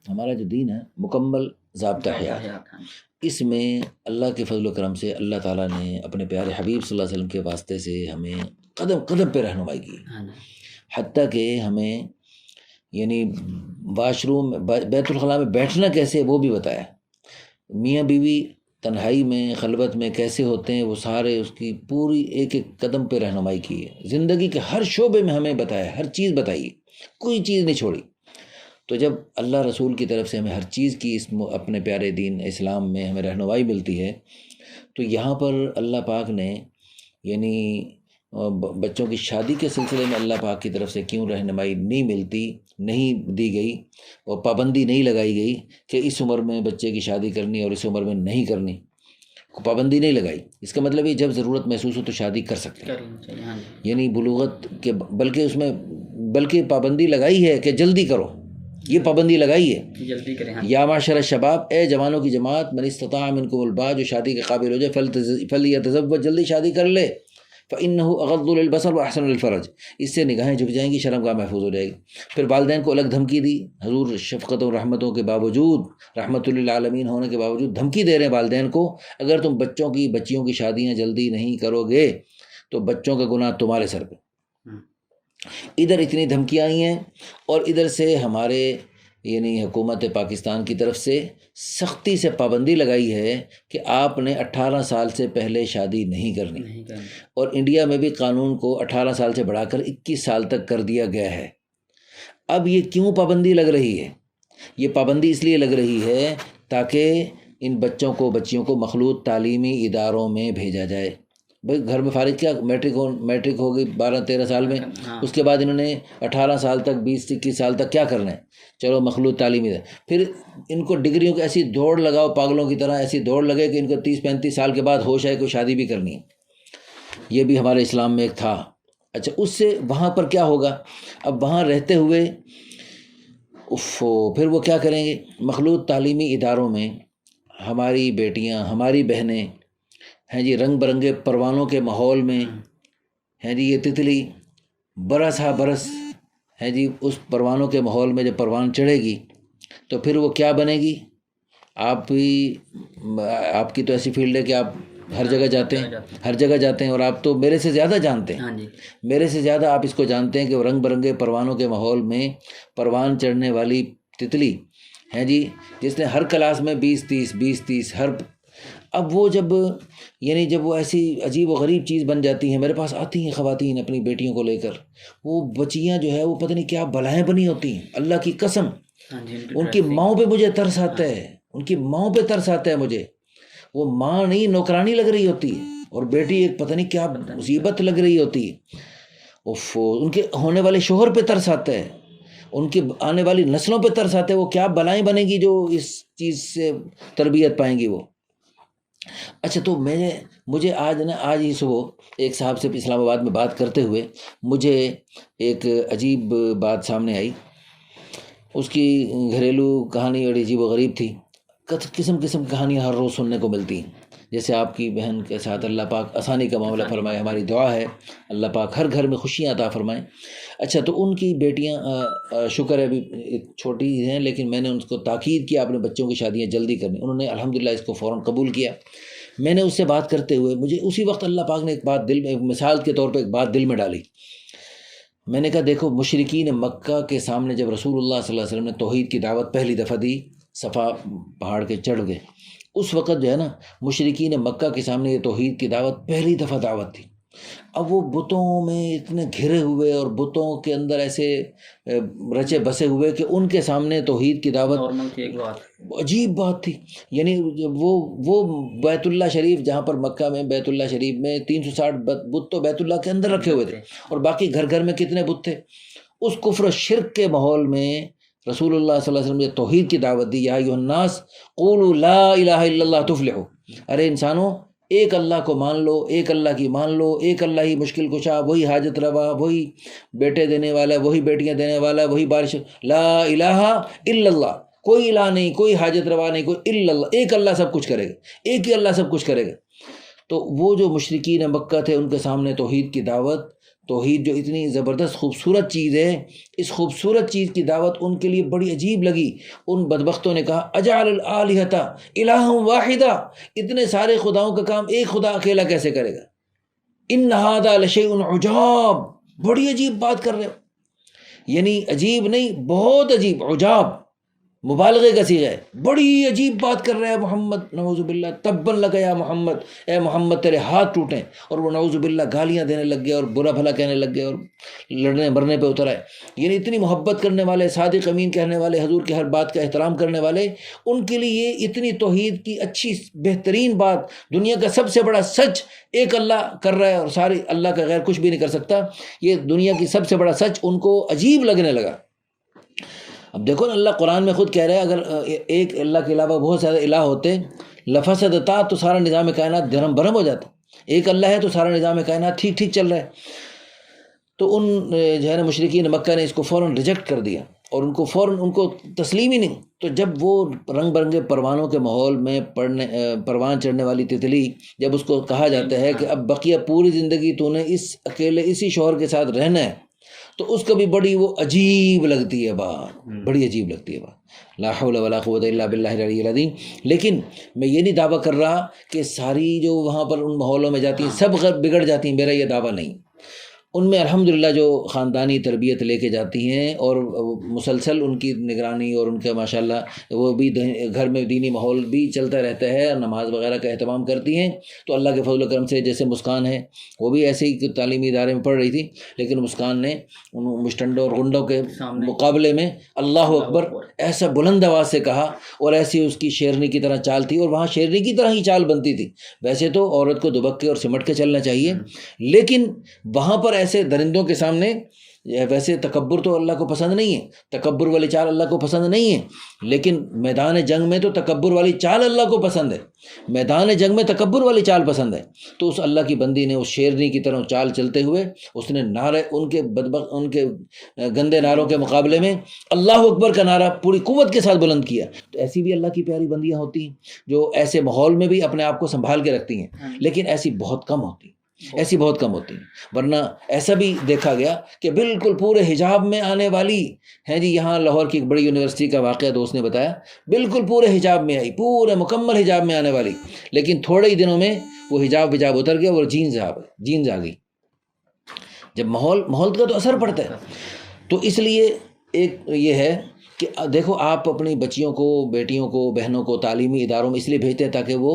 ہمارا جو دین ہے مکمل ضابطہ حیات، اس میں اللہ کے فضل و کرم سے اللہ تعالیٰ نے اپنے پیارے حبیب صلی اللہ علیہ وسلم کے واسطے سے ہمیں قدم قدم پہ رہنمائی کی، حتیٰ کہ ہمیں یعنی واش روم بیت الخلاء میں بیٹھنا کیسے ہے وہ بھی بتایا، میاں بیوی تنہائی میں خلوت میں کیسے ہوتے ہیں وہ سارے اس کی پوری ایک ایک قدم پہ رہنمائی کی ہے، زندگی کے ہر شعبے میں ہمیں بتایا، ہر چیز بتائی، کوئی چیز نہیں چھوڑی۔ تو جب اللہ رسول کی طرف سے ہمیں ہر چیز کی اس اپنے پیارے دین اسلام میں ہمیں رہنمائی ملتی ہے، تو یہاں پر اللہ پاک نے یعنی بچوں کی شادی کے سلسلے میں اللہ پاک کی طرف سے کیوں رہنمائی نہیں ملتی، نہیں دی گئی اور پابندی نہیں لگائی گئی کہ اس عمر میں بچے کی شادی کرنی اور اس عمر میں نہیں کرنی، پابندی نہیں لگائی۔ اس کا مطلب یہ جب ضرورت محسوس ہو تو شادی کر سکتے ہیں، یعنی بلوغت کے بلکہ اس میں بلکہ پابندی لگائی ہے کہ جلدی کرو، یہ پابندی لگائی ہے جلدی کریں۔ یا معاشر الشباب، اے جوانوں کی جماعت، من استطاع منکم الباء، جو شادی کے قابل ہو جائے فلیتزوج، جلدی شادی کر لے، فإنه اغض للبصر واحسن للفرج، اس سے نگاہیں جھک جائیں گی، شرمگاہ محفوظ ہو جائے گی۔ پھر والدین کو الگ دھمکی دی، حضور شفقت و رحمتوں کے باوجود، رحمت للعالمین ہونے کے باوجود دھمکی دے رہے ہیں والدین کو، اگر تم بچیوں کی شادیاں جلدی نہیں کرو گے تو بچوں کا گناہ تمہارے سر پہ۔ ادھر اتنی دھمکیاں آئی ہیں اور ادھر سے ہمارے یعنی حکومت پاکستان کی طرف سے سختی سے پابندی لگائی ہے کہ آپ نے 18 سال سے پہلے شادی نہیں کرنی، اور انڈیا میں بھی قانون کو 18 سال سے بڑھا کر 21 سال تک کر دیا گیا ہے۔ اب یہ کیوں پابندی لگ رہی ہے؟ یہ پابندی اس لیے لگ رہی ہے تاکہ ان بچیوں کو مخلوط تعلیمی اداروں میں بھیجا جائے۔ بھائی گھر میں فارغ کیا، میٹرک ہو گئی 12-13 سال میں، اس کے بعد انہوں نے 18 سال تک 20-21 سال تک کیا کرنا ہے، چلو مخلوط تعلیمی ہے۔ پھر ان کو ڈگریوں کی ایسی دوڑ لگاؤ، پاگلوں کی طرح ایسی دوڑ لگے کہ ان کو 30-35 سال کے بعد ہوش آئے کوئی شادی بھی کرنی ہے۔ یہ بھی ہمارے اسلام میں ایک تھا۔ اچھا، اس سے وہاں پر کیا ہوگا؟ اب وہاں رہتے ہوئے پھر وہ کیا کریں گے؟ مخلوط تعلیمی اداروں میں ہماری بیٹیاں، ہماری بہنیں ہیں جی، رنگ برنگے پروانوں کے ماحول میں ہیں جی، یہ تتلی برس ہا برس ہے جی، اس پروانوں کے ماحول میں جب پروان چڑھے گی تو پھر وہ کیا بنے گی؟ آپ کی تو ایسی فیلڈ ہے کہ آپ ہر جگہ جاتے ہیں اور آپ تو میرے سے زیادہ جانتے ہیں، میرے سے زیادہ آپ اس کو جانتے ہیں کہ وہ رنگ برنگے پروانوں کے ماحول میں پروان چڑھنے والی تتلی ہے جی، جس نے ہر کلاس میں 20-30 ہر، اب وہ جب وہ ایسی عجیب و غریب چیز بن جاتی ہیں، میرے پاس آتی ہیں خواتین اپنی بیٹیوں کو لے کر، وہ بچیاں جو ہے وہ پتہ نہیں کیا بلائیں بنی ہوتی ہیں، اللہ کی قسم ان کی ماؤں پہ مجھے ترس آتا ہے، ان کی ماؤں پہ ترس آتا ہے مجھے، وہ ماں نہیں نوکرانی لگ رہی ہوتی ہے اور بیٹی ایک پتہ نہیں کیا مصیبت لگ رہی ہوتی ہے، ان کے ہونے والے شوہر پہ ترس آتا ہے، ان کی آنے والی نسلوں پہ ترس آتا ہے، وہ کیا بلائیں بنے گی جو اس چیز سے تربیت پائیں گی وہ۔ اچھا، تو مجھے آج ہی صبح ایک صاحب سے اسلام آباد میں بات کرتے ہوئے مجھے ایک عجیب بات سامنے آئی، اس کی گھریلو کہانی بڑی عجیب و غریب تھی، قسم کی کہانیاں ہر روز سننے کو ملتی ہیں، جیسے آپ کی بہن کے ساتھ اللہ پاک آسانی کا معاملہ فرمائے، ہماری دعا ہے اللہ پاک ہر گھر میں خوشیاں عطا فرمائیں۔ اچھا، تو ان کی بیٹیاں شکر ہے ابھی چھوٹی ہیں، لیکن میں نے ان کو تاکید کیا اپنے بچوں کی شادیاں جلدی کرنی، انہوں نے الحمدللہ اس کو فوراً قبول کیا۔ میں نے اس سے بات کرتے ہوئے مجھے اسی وقت اللہ پاک نے ایک بات دل میں، مثال کے طور پہ ایک بات دل میں ڈالی۔ میں نے کہا دیکھو، مشرکین مکہ کے سامنے جب رسول اللہ صلی اللہ علیہ وسلم نے توحید کی دعوت پہلی دفعہ دی، صفا پہاڑ کے چڑھ گئے، اس وقت جو ہے نا مشرکین مکہ کے سامنے یہ توحید کی دعوت پہلی دفعہ دعوت تھی۔ اب وہ بتوں میں اتنے گھرے ہوئے اور بتوں کے اندر ایسے رچے بسے ہوئے کہ ان کے سامنے توحید کی دعوت عجیب بات تھی۔ یعنی وہ بیت اللہ شریف، جہاں پر مکہ میں بیت اللہ شریف میں 360 بت تو بیت اللہ کے اندر رکھے ہوئے تھے، اور باقی گھر گھر میں کتنے بت تھے۔ اس کفر و شرک کے ماحول میں رسول اللہ صلی اللہ علیہ وسلم نے توحید کی دعوت دی، یا ایھا الناس قولوا لا الہ الا اللہ تفلحوا، ارے انسانوں ایک اللہ کو مان لو، ایک اللہ کی مان لو، ایک اللہ ہی مشکل کشا، وہی حاجت روا، وہی بیٹے دینے والا ہے، وہی بیٹیاں دینے والا ہے، وہی بارش، لا الہ الا اللہ، کوئی الہ نہیں، کوئی حاجت روا نہیں، کوئی الا اللہ، ایک اللہ سب کچھ کرے گا، ایک ہی اللہ سب کچھ کرے گا۔ تو وہ جو مشرکین مکہ تھے ان کے سامنے توحید کی دعوت، توحید جو اتنی زبردست خوبصورت چیز ہے، اس خوبصورت چیز کی دعوت ان کے لیے بڑی عجیب لگی۔ ان بدبختوں نے کہا اجعل الآلہۃ الہا واحدہ، اتنے سارے خداؤں کا کام ایک خدا اکیلا کیسے کرے گا؟ ان ھذا لشیء عجاب، بڑی عجیب بات کر رہے ہو، یعنی عجیب نہیں، بہت عجیب، عجاب مبالغے کا صیغہ ہے، بڑی عجیب بات کر رہا ہے محمد، نعوذ باللہ، تبا لک یا محمد، اے محمد تیرے ہاتھ ٹوٹیں۔ اور وہ نعوذ باللہ گالیاں دینے لگ گئے اور برا بھلا کہنے لگ گئے اور لڑنے مرنے پہ اتر آئے۔ یعنی اتنی محبت کرنے والے، صادق امین کہنے والے، حضور کی ہر بات کا احترام کرنے والے، ان کے لیے یہ اتنی توحید کی اچھی بہترین بات، دنیا کا سب سے بڑا سچ ایک اللہ کر رہا ہے اور سارے اللہ کا غیر کچھ بھی نہیں کر سکتا، یہ دنیا کی سب سے بڑا سچ ان کو عجیب لگنے لگا۔ اب دیکھو نا، اللہ قرآن میں خود کہہ رہا ہے اگر ایک اللہ کے علاوہ بہت سارے الہ ہوتے لفسدتا، تو سارا نظام کائنات درہم برہم ہو جاتا۔ ایک اللہ ہے تو سارا نظام کائنات ٹھیک ٹھیک چل رہا ہے۔ تو ان جو ہے نا مشرکین مکہ نے اس کو فوراً ریجیکٹ کر دیا اور ان کو فوراً ان کو تسلیم ہی نہیں۔ تو جب وہ رنگ برنگے پروانوں کے ماحول میں پروان چڑھنے والی تتلی، جب اس کو کہا جاتا ہے کہ اب بقیہ پوری زندگی تو نے اس اکیلے اسی شوہر کے ساتھ رہنا ہے، تو اس کو بھی بڑی وہ عجیب لگتی ہے بات، بڑی عجیب لگتی ہے بات۔ لا حول ولا قوت الا باللہ العلی العظیم۔ لیکن میں یہ نہیں دعویٰ کر رہا کہ ساری جو وہاں پر ان ماحولوں میں جاتی ہیں سب بگڑ جاتی ہیں، میرا یہ دعویٰ نہیں۔ ان میں الحمدللہ جو خاندانی تربیت لے کے جاتی ہیں اور مسلسل ان کی نگرانی اور ان کے ماشاءاللہ وہ بھی گھر میں دینی ماحول بھی چلتا رہتا ہے اور نماز وغیرہ کا اہتمام کرتی ہیں، تو اللہ کے فضل و کرم سے جیسے مسکان ہے، وہ بھی ایسے ہی تعلیمی ادارے میں پڑھ رہی تھی، لیکن مسکان نے ان مشٹنڈوں اور غنڈوں کے مقابلے میں اللہ اکبر ایسا بلند آواز سے کہا، اور ایسی اس کی شیرنی کی طرح چال تھی، اور وہاں شیرنی کی طرح ہی چال بنتی تھی۔ ویسے تو عورت کو دبک کے اور سمٹ کے چلنا چاہیے، لیکن وہاں پر ایسے درندوں کے سامنے، ویسے تکبر تو اللہ کو پسند نہیں ہے، تکبر والی چال اللہ کو پسند نہیں ہے، لیکن میدان جنگ میں تو تکبر والی چال اللہ کو پسند ہے، میدان جنگ میں تکبر والی چال پسند ہے۔ تو اس اللہ کی بندی نے اس شیرنی کی طرح چال چلتے ہوئے اس نے نعرے، ان کے گندے نعروں کے مقابلے میں اللہ اکبر کا نعرہ پوری قوت کے ساتھ بلند کیا۔ تو ایسی بھی اللہ کی پیاری بندیاں ہوتی ہیں جو ایسے ماحول میں بھی اپنے آپ کو سنبھال کے رکھتی ہیں، لیکن ایسی بہت کم ہوتی ہیں، ایسی بہت کم ہوتی ہیں۔ ورنہ ایسا بھی دیکھا گیا کہ بالکل پورے حجاب میں آنے والی ہیں جی، یہاں لاہور کی ایک بڑی یونیورسٹی کا واقعہ دوست نے بتایا، بالکل پورے حجاب میں آئی، پورے مکمل حجاب میں آنے والی، لیکن تھوڑے ہی دنوں میں وہ حجاب اتر گیا اور جینز آ گئی۔ جب ماحول کا تو اثر پڑتا ہے، تو اس لیے ایک یہ ہے کہ دیکھو آپ اپنی بچیوں کو، بیٹیوں کو، بہنوں کو تعلیمی اداروں میں اس لیے بھیجتے ہیں تاکہ وہ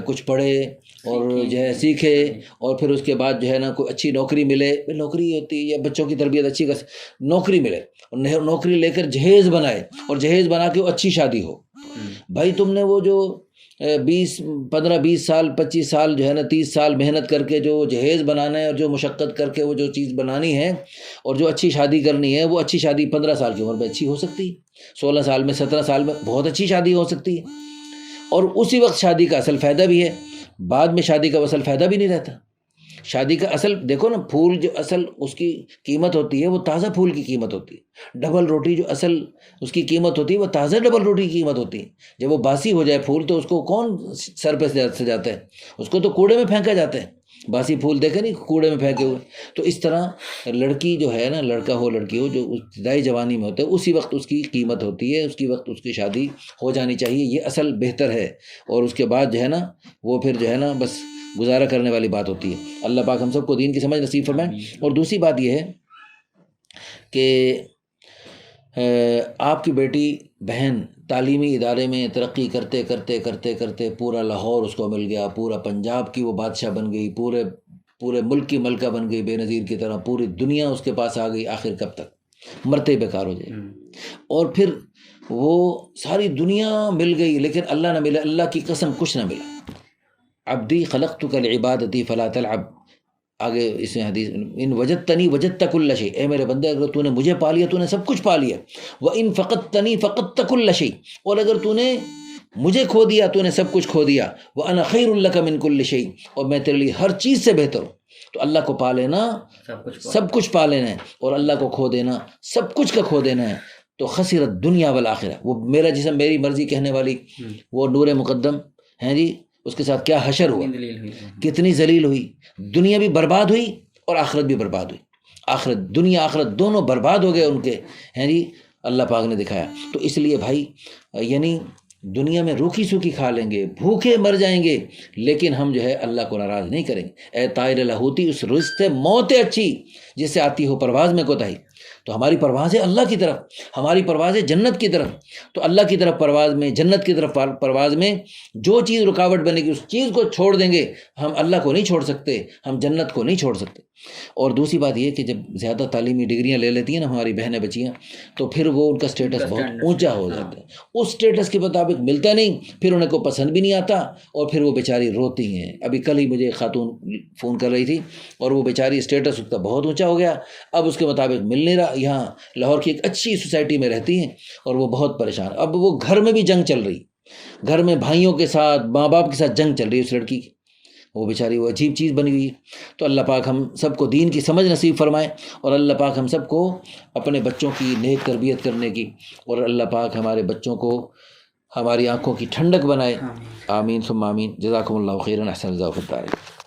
کچھ پڑھے اور جو ہے سیکھے، اور پھر اس کے بعد جو ہے نا کوئی اچھی نوکری ملے، نوکری ہوتی ہے یا بچوں کی تربیت اچھی کر نوکری ملے، اور نوکری لے کر جہیز بنائے، اور جہیز بنا کے وہ اچھی شادی ہو۔ بھائی تم نے وہ جو 15-20 سال 25 سال جو ہے نا 30 سال محنت کر کے جو جہیز بنانا ہے، اور جو مشقت کر کے وہ جو چیز بنانی ہے اور جو اچھی شادی کرنی ہے، وہ اچھی شادی 15 سال کی عمر میں اچھی ہو سکتی ہے، 16 سال میں 17 سال میں بہت اچھی شادی ہو سکتی ہے، اور اسی وقت شادی کا اصل فائدہ بھی ہے، بعد میں شادی کا اصل فائدہ بھی نہیں رہتا۔ شادی کا اصل دیکھو نا، پھول جو اصل اس کی قیمت ہوتی ہے وہ تازہ پھول کی قیمت ہوتی ہے، ڈبل روٹی جو اصل اس کی قیمت ہوتی ہے وہ تازہ ڈبل روٹی کی قیمت ہوتی ہے۔ جب وہ باسی ہو جائے پھول تو اس کو کون سر پہ سجاتا ہے؟ اس کو تو کوڑے میں پھینکا جاتا ہے، باسی پھول دیکھے نہیں کوڑے میں پھینکے ہوئے۔ تو اس طرح لڑکی جو ہے نا، لڑکا ہو لڑکی ہو، جو ابتدائی جوانی میں ہوتا ہے اسی وقت اس کی قیمت ہوتی ہے، اسی وقت اس کی شادی ہو جانی چاہیے، یہ اصل بہتر ہے، اور اس کے بعد جو ہے نا وہ پھر جو ہے نا بس گزارا کرنے والی بات ہوتی ہے۔ اللہ پاک ہم سب کو دین کی سمجھ نصیب فرمائے۔ اور دوسری بات یہ ہے کہ آپ کی بیٹی بہن تعلیمی ادارے میں ترقی کرتے کرتے کرتے کرتے پورا لاہور اس کو مل گیا، پورا پنجاب کی وہ بادشاہ بن گئی، پورے ملک کی ملکہ بن گئی بے نظیر کی طرح، پوری دنیا اس کے پاس آ گئی، آخر کب تک؟ مرتے بیکار ہو جائے۔ اور پھر وہ ساری دنیا مل گئی لیکن اللہ نہ ملے، اللہ کی قسم کچھ نہ ملا۔ عبدی خلقتک لعبادتی فلا تلعب، آگے اس میں حدیث، ان وجدتنی وجدت کل شیء، اے میرے بندے اگر تو نے مجھے پا لیا تو نے سب کچھ پا لیا، وان فقدتنی فقدت کل شیء، اور اگر تو نے مجھے کھو دیا تو نے سب کچھ کھو دیا، وانا خیر لک من کل شیء، اور میں تیرے لیے ہر چیز سے بہتر ہوں۔ تو اللہ کو پا لینا سب کچھ پا لینا ہے، اور اللہ کو کھو دینا سب کچھ کا کھو دینا ہے، تو خسرت دنیا والآخرہ۔ وہ میرا جسم میری مرضی کہنے والی وہ نور مقدم ہیں جی، اس کے ساتھ کیا حشر ہوا، کتنی ذلیل ہوئی، دنیا بھی برباد ہوئی اور آخرت بھی برباد ہوئی۔ آخرت دنیا آخرت دونوں برباد ہو گئے ان کے، ہیں جی، اللہ پاک نے دکھایا۔ تو اس لیے بھائی یعنی دنیا میں روکھی سوکھی کھا لیں گے، بھوکے مر جائیں گے، لیکن ہم جو ہے اللہ کو ناراض نہیں کریں گے۔ اے طائر لاہوتی، اس رزق سے موت اچھی جس سے آتی ہو پرواز میں کوتاہی۔ تو ہماری پرواز ہے اللہ کی طرف، ہماری پرواز ہے جنت کی طرف۔ تو اللہ کی طرف پرواز میں، جنت کی طرف پرواز میں جو چیز رکاوٹ بنے گی اس چیز کو چھوڑ دیں گے۔ ہم اللہ کو نہیں چھوڑ سکتے، ہم جنت کو نہیں چھوڑ سکتے۔ اور دوسری بات یہ کہ جب زیادہ تعلیمی ڈگریاں لے لیتی ہیں نا ہماری بہنیں بچیاں، تو پھر وہ ان کا اسٹیٹس بہت اونچا ہو جاتا ہے، اس اسٹیٹس کے مطابق ملتا نہیں، پھر انہیں کو پسند بھی نہیں آتا، اور پھر وہ بیچاری روتی ہیں۔ ابھی کل ہی مجھے ایک خاتون فون کر رہی تھی، اور وہ بیچاری اسٹیٹس اس کا بہت اونچا ہو گیا، اب اس کے مطابق مل نہیں رہا۔ یہاں لاہور کی ایک اچھی سوسائٹی میں رہتی ہیں اور وہ بہت پریشان، اب وہ گھر میں بھی جنگ چل رہی، گھر میں بھائیوں کے ساتھ، ماں باپ کے ساتھ جنگ چل رہی ہے اس لڑکی کی، وہ بیچاری وہ عجیب چیز بنی ہوئی ہے۔ تو اللہ پاک ہم سب کو دین کی سمجھ نصیب فرمائے، اور اللہ پاک ہم سب کو اپنے بچوں کی نیک تربیت کرنے کی، اور اللہ پاک ہمارے بچوں کو ہماری آنکھوں کی ٹھنڈک بنائے۔ آمین ثم آمین۔ جزاکم اللہ خیرا، احسن جزاک اللہ۔